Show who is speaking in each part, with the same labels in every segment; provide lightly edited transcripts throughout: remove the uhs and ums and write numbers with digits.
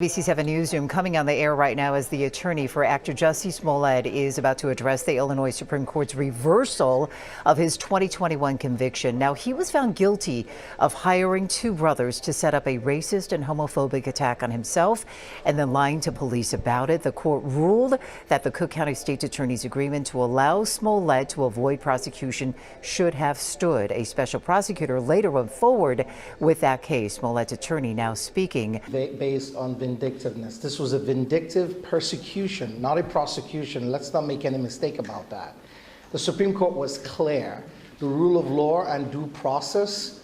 Speaker 1: ABC7 Newsroom coming on the air right now as the attorney for actor Jussie Smollett is about to address the Illinois Supreme Court's reversal of his 2021 conviction. Now, he was found guilty of hiring two brothers to set up a racist and homophobic attack on himself and then lying to police about it. The court ruled that the Cook County State's Attorney's agreement to allow Smollett to avoid prosecution should have stood. A special prosecutor later went forward with that case. Smollett's attorney now speaking.
Speaker 2: Based on vindictiveness. This was a vindictive persecution, not a prosecution. Let's not make any mistake about that. The Supreme Court was clear. The rule of law and due process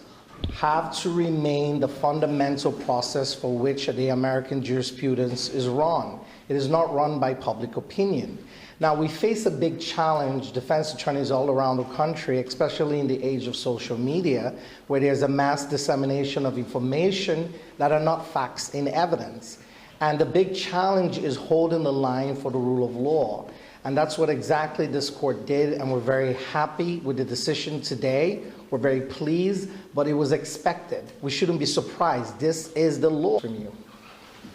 Speaker 2: have to remain the fundamental process for which the American jurisprudence is run. It is not run by public opinion. Now, we face a big challenge, defense attorneys all around the country, especially in the age of social media, where there's a mass dissemination of information that are not facts in evidence. And the big challenge is holding the line for the rule of law. And that's what exactly this court did, and we're very happy with the decision today. We're very pleased, but it was expected. We shouldn't be surprised. This is the law from you.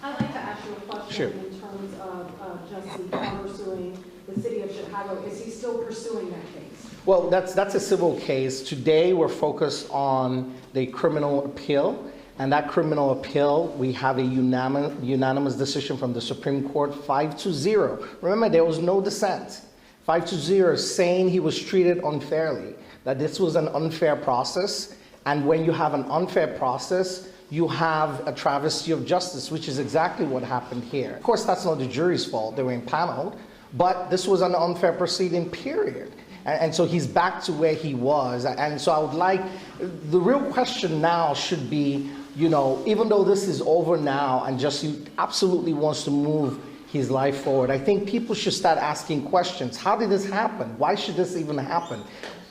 Speaker 3: I'd like to ask you a question.
Speaker 2: Sure.
Speaker 3: In terms of Jussie pursuing the city of Chicago. Is he still pursuing that case?
Speaker 2: Well, that's a civil case. Today we're focused on the criminal appeal. And that criminal appeal, we have a unanimous decision from the Supreme Court, 5-0. Remember, there was no dissent. 5-0 saying he was treated unfairly, that this was an unfair process. And when you have an unfair process, you have a travesty of justice, which is exactly what happened here. Of course, that's not the jury's fault. They were impaneled. But this was an unfair proceeding, period. And so he's back to where he was. And so I would like, the real question now should be, you know, even though this is over now and Jussie absolutely wants to move his life forward, I think people should start asking questions. How did this happen? Why should this even happen?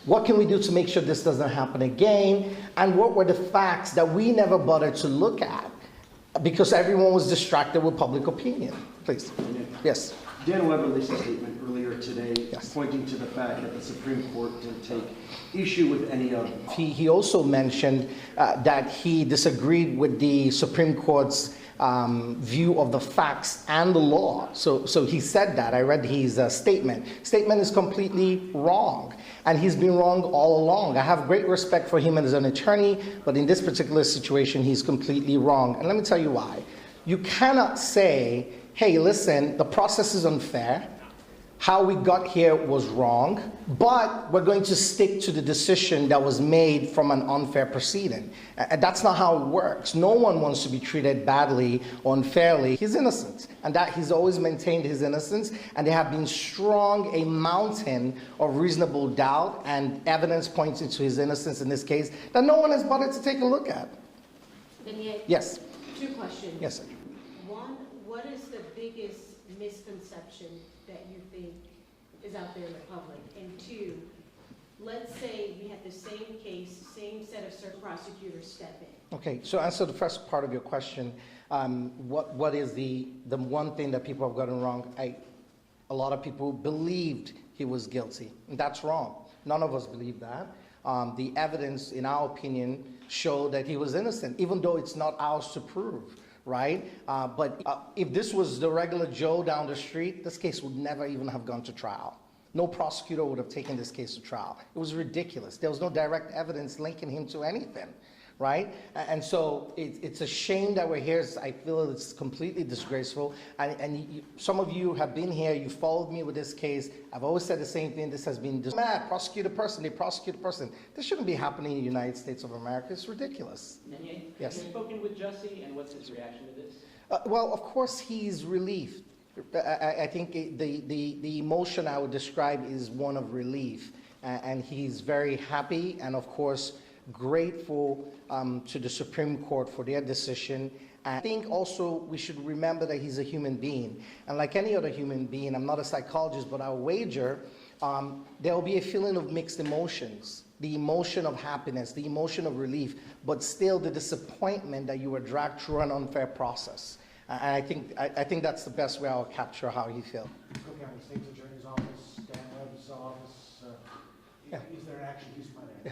Speaker 2: What can we do to make sure this doesn't happen again? And what were the facts that we never bothered to look at because everyone was distracted with public opinion? Please. Yes.
Speaker 4: Dan Webb released a statement earlier today,
Speaker 2: yes,
Speaker 4: pointing to the fact that the Supreme Court didn't take issue with any of them.
Speaker 2: He also mentioned that he disagreed with the Supreme Court's view of the facts and the law. So he said that. I read his statement. Statement is completely wrong. And he's been wrong all along. I have great respect for him as an attorney, but in this particular situation, he's completely wrong. And let me tell you why. You cannot say, hey, listen, the process is unfair. How we got here was wrong, but we're going to stick to the decision that was made from an unfair proceeding. And that's not how it works. No one wants to be treated badly or unfairly. He's innocent, and that he's always maintained his innocence, and there have been strong, a mountain of reasonable doubt and evidence pointing to his innocence in this case that no one has bothered to take a look at. Yes.
Speaker 3: Two questions.
Speaker 2: Yes, sir.
Speaker 3: One, what is the biggest misconception that you think is out there in the public? And two, let's say we had the same case, same set of prosecutors step in.
Speaker 2: Okay, so answer the first part of your question. What is the one thing that people have gotten wrong? A lot of people believed he was guilty, and that's wrong. None of us believe that. The evidence, in our opinion, showed that he was innocent, even though it's not ours to prove. Right? But if this was the regular Joe down the street, this case would never even have gone to trial. No prosecutor would have taken this case to trial. It was ridiculous. There was no direct evidence linking him to anything. Right? And so it's a shame that we're here. I feel it's completely disgraceful. And some of you have been here. You followed me with this case. I've always said the same thing. This has been mad. Prosecute a person. They prosecute a person. This shouldn't be happening in the United States of America. It's ridiculous. Yes.
Speaker 5: Have you spoken with Jussie, and what's his reaction to this?
Speaker 2: Well, of course, he's relieved. I think the emotion I would describe is one of relief. And he's very happy and, of course, grateful to the Supreme Court for their decision. I think also we should remember that he's a human being. And like any other human being, I'm not a psychologist, but I'll wager there will be a feeling of mixed emotions. The emotion of happiness, the emotion of relief, but still the disappointment that you were dragged through an unfair process. And I think that's the best way I'll capture how he feels.
Speaker 6: Cook County State's Attorney's Office, Dan Webb's office, Is there actually use money?
Speaker 2: Yeah,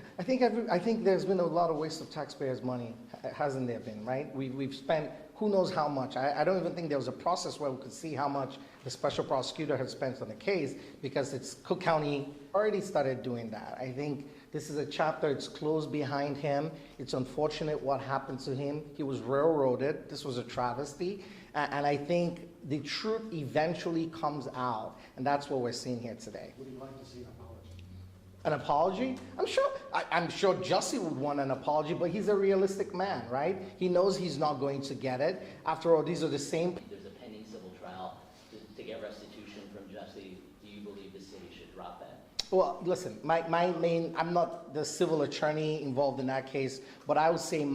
Speaker 2: I think there's been a lot of waste of taxpayers' money, hasn't there been, right? We've spent who knows how much. I don't even think there was a process where we could see how much the special prosecutor had spent on the case, because it's Cook County already started doing that. I think this is a chapter, it's closed behind him. It's unfortunate what happened to him. He was railroaded. This was a travesty. And I think the truth eventually comes out, and that's what we're seeing here today.
Speaker 6: Would you like to see an apology?
Speaker 2: An apology? I'm sure Jussie would want an apology, but he's a realistic man, right? He knows he's not going to get it. After all, these are the same.
Speaker 7: There's a pending civil trial to get restitution from Jussie. Do you believe the city should drop that?
Speaker 2: Well, listen, I'm not the civil attorney involved in that case, but I would say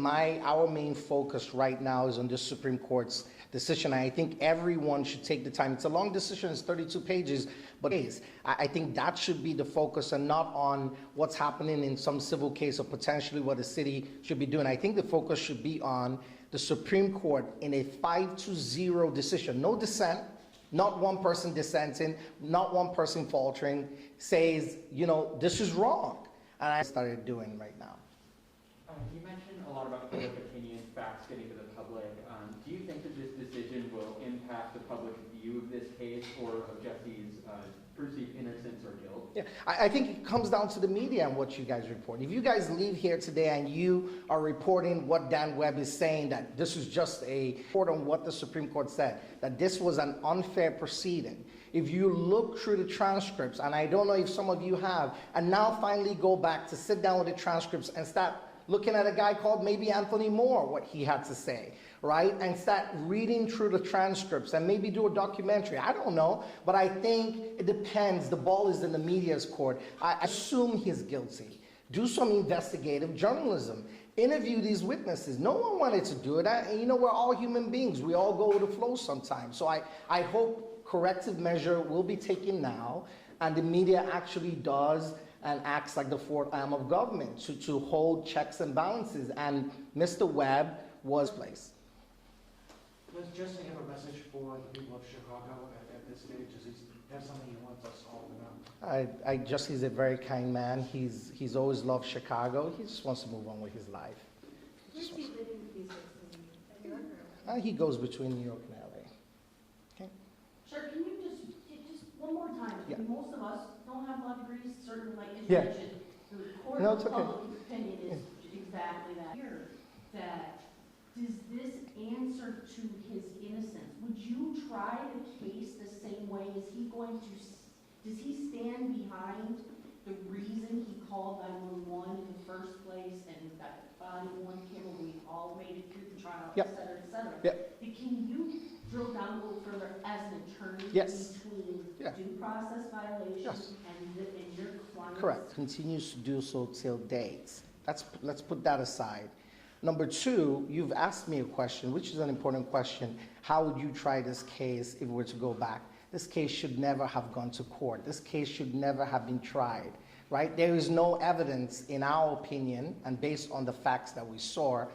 Speaker 2: our main focus right now is on the Supreme Court's decision. I think everyone should take the time. It's a long decision, it's 32 pages, but I think that should be the focus and not on what's happening in some civil case or potentially what the city should be doing. I think the focus should be on the Supreme Court in a 5-0 decision. No dissent, not one person dissenting, not one person faltering, says, this is wrong. And I started doing right now.
Speaker 8: You mentioned a lot about public opinion, facts getting to the public. Do you think that this decision will impact the public view of this case or of Jussie's perceived innocence or guilt?
Speaker 2: Yeah, I think it comes down to the media and what you guys report. If you guys leave here today and you are reporting what Dan Webb is saying, that this is just a report on what the Supreme Court said, that this was an unfair proceeding. If you look through the transcripts, and I don't know if some of you have, and now finally go back to sit down with the transcripts and start looking at a guy called maybe Anthony Moore, what he had to say, right? And start reading through the transcripts and maybe do a documentary. I don't know, but I think it depends. The ball is in the media's court. I assume he's guilty. Do some investigative journalism. Interview these witnesses. No one wanted to do it. We're all human beings. We all go with the flow sometimes. So I hope corrective measure will be taken now, and the media actually does and acts like the fourth arm of government to hold checks and balances. And Mr. Webb was placed.
Speaker 6: Does Jussie have a message for the people of Chicago at this stage? Does he have something he wants us all to know?
Speaker 2: Jussie's a very kind man. He's always loved Chicago. He just wants to move on with his life.
Speaker 3: Where's he living these days? In New York or?
Speaker 2: He goes between New York and LA. Okay.
Speaker 9: Sir, can you just one more time?
Speaker 2: Yeah.
Speaker 9: Most of us don't have law degrees, certainly like
Speaker 2: Yeah.
Speaker 9: information. The court
Speaker 2: No,
Speaker 9: of
Speaker 2: it's okay.
Speaker 9: public opinion is exactly that. Here, that does this answer to his innocence? Would you try the case the same way? Is he going to? Does he stand behind the reason he called 911 in the first place and got the body worn camera? We all made it through the trial,
Speaker 2: Yep.
Speaker 9: et cetera, et cetera.
Speaker 2: Yep.
Speaker 9: Can you drill down a little further as an attorney
Speaker 2: Yes.
Speaker 9: between
Speaker 2: Yeah.
Speaker 9: due process violations
Speaker 2: Yes.
Speaker 9: and your client's?
Speaker 2: Correct. Continues to do so till dates. Let's put that aside. Number two, you've asked me a question, which is an important question. How would you try this case if we were to go back? This case should never have gone to court. This case should never have been tried, right? There is no evidence, in our opinion, and based on the facts that we saw,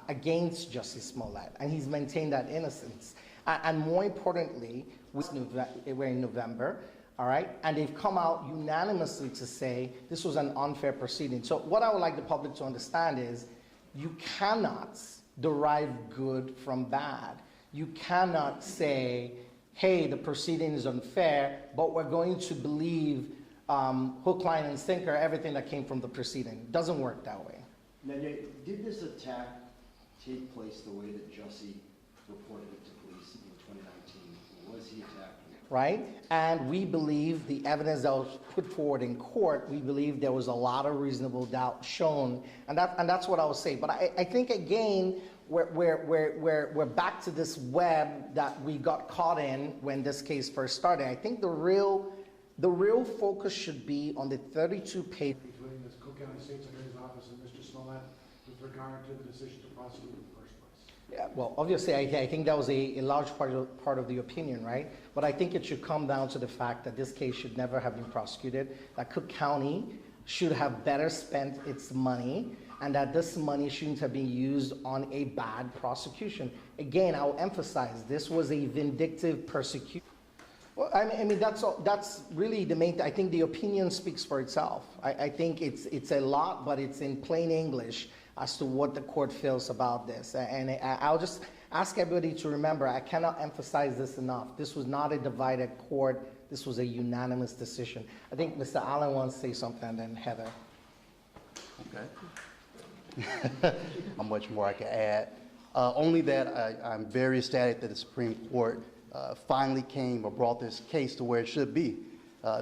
Speaker 2: against Jussie Smollett, and he's maintained that innocence. And more importantly, we're in November, all right? And they've come out unanimously to say this was an unfair proceeding. So what I would like the public to understand is you cannot derive good from bad. You cannot say, hey, the proceeding is unfair, but we're going to believe hook, line, and sinker everything that came from the proceeding. It doesn't work that way.
Speaker 4: Now, did this attack take place the way that Jussie reported it to police in 2019? Was he attacked?
Speaker 2: Right? And we believe the evidence that was put forward in court, we believe there was a lot of reasonable doubt shown, and that's what I would say. But I think, again, we're back to this web that we got caught in when this case first started. I think the real focus should be on the 32-page.
Speaker 6: Between the Cook County State's Attorney's Office and Mr. Smollett with regard to the decision to prosecute in the first place?
Speaker 2: Yeah, well, obviously, I think that was a large part of the opinion, right? But I think it should come down to the fact that this case should never have been prosecuted, that Cook County should have better spent its money, and that this money shouldn't have been used on a bad prosecution. Again, I'll emphasize, this was a vindictive persecution. Well, I mean, that's really the main, I think the opinion speaks for itself. I think it's a lot, but it's in plain English as to what the court feels about this. And I'll just ask everybody to remember, I cannot emphasize this enough. This was not a divided court. This was a unanimous decision. I think Mr. Allen wants to say something, and then Heather.
Speaker 10: Okay. How much more I can add? Only that I'm very ecstatic that the Supreme Court finally came or brought this case to where it should be.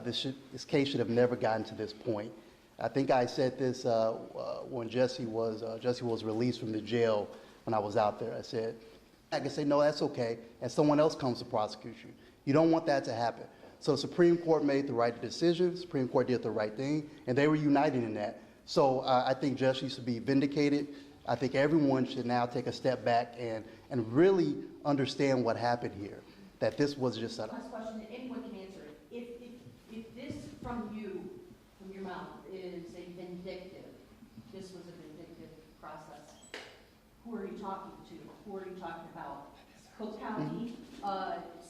Speaker 10: This case should have never gotten to this point. I think I said this when Jussie was released from the jail when I was out there. I said, I can say, no, that's okay, and someone else comes to prosecute you. You don't want that to happen. So the Supreme Court made the right decision, the Supreme Court did the right thing, and they were united in that. So I think Jussie should be vindicated. I think everyone should now take a step back and really understand what happened here, that this was just a...
Speaker 9: Last question, and anyone can answer it. If this from you, from your mouth, is a vindictive, this was a vindictive process, who are you talking to? Who are you talking about? Cook County,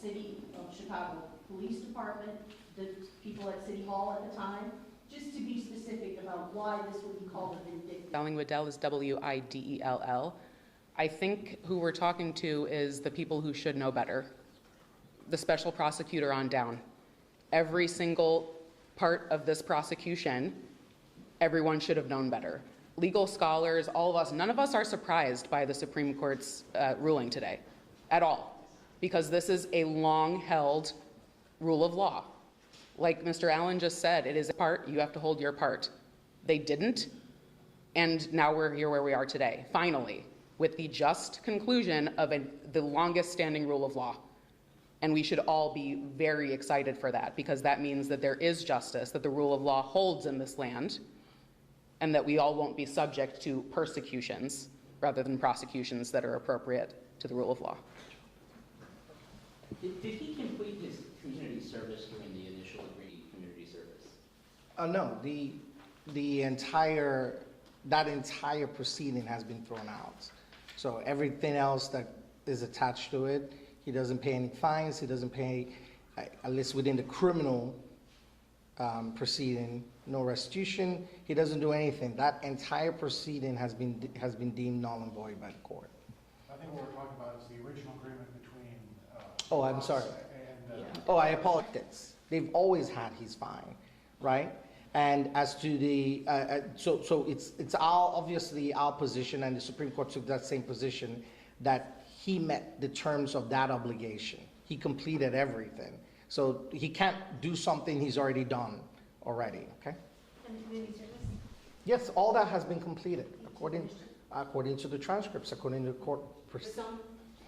Speaker 9: City of Chicago Police Department, the people at City Hall at the time? Just to be specific about why this would be called a vindictive.
Speaker 11: Spelling Waddell is Widell. I think who we're talking to is the people who should know better. The special prosecutor on down. Every single part of this prosecution, everyone should have known better. Legal scholars, all of us, none of us are surprised by the Supreme Court's ruling today at all, because this is a long-held rule of law. Like Mr. Allen just said, it is a part, you have to hold your part. They didn't, and now we're here where we are today, finally, with the just conclusion of the longest standing rule of law. And we should all be very excited for that, because that means that there is justice, that the rule of law holds in this land, and that we all won't be subject to persecutions rather than prosecutions that are appropriate to the rule of law.
Speaker 7: Did he complete his community service during the initial agreed community service?
Speaker 2: No, that entire proceeding has been thrown out. So everything else that is attached to it, he doesn't pay any fines, he doesn't pay, at least within the criminal proceeding, no restitution, he doesn't do anything. That entire proceeding has been deemed null and void by the court.
Speaker 6: I think what we're talking about is the original agreement between.
Speaker 2: Oh, I'm sorry.
Speaker 6: And,
Speaker 2: Oh, I apologize. They've always had his fine, right? And as to the, so it's obviously our position, and the Supreme Court took that same position, that he met the terms of that obligation. He completed everything. So he can't do something he's already done already, okay?
Speaker 3: And the community service?
Speaker 2: Yes, all that has been completed, according to the transcripts, according to the court.
Speaker 3: Some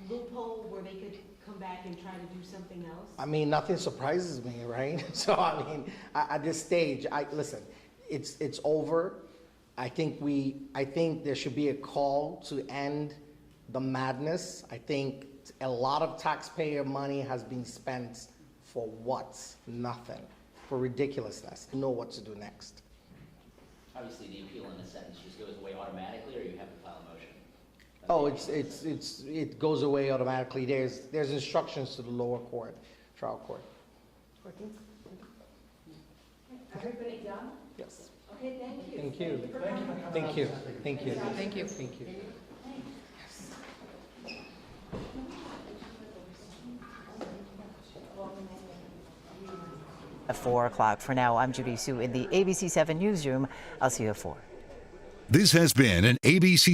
Speaker 3: loophole where they could come back and try to do something else?
Speaker 2: I mean, nothing surprises me, right? So, I mean, at this stage, listen, it's over. I think there should be a call to end the madness. I think a lot of taxpayer money has been spent for what? Nothing. For ridiculousness. Know what to do next.
Speaker 7: Obviously, the appeal in a sentence just goes away automatically, or you have to file a motion?
Speaker 2: Oh, it goes away automatically. There's instructions to the lower court, trial court.
Speaker 3: Everybody done?
Speaker 2: Yes.
Speaker 3: Okay, thank you.
Speaker 2: Thank you.
Speaker 3: for coming.
Speaker 2: Thank you. Thank you.
Speaker 1: Thank you.
Speaker 2: Thank you.
Speaker 1: At 4 o'clock. For now, I'm Judy Sue in the ABC 7 newsroom. I'll see you at 4.
Speaker 12: This has been an ABC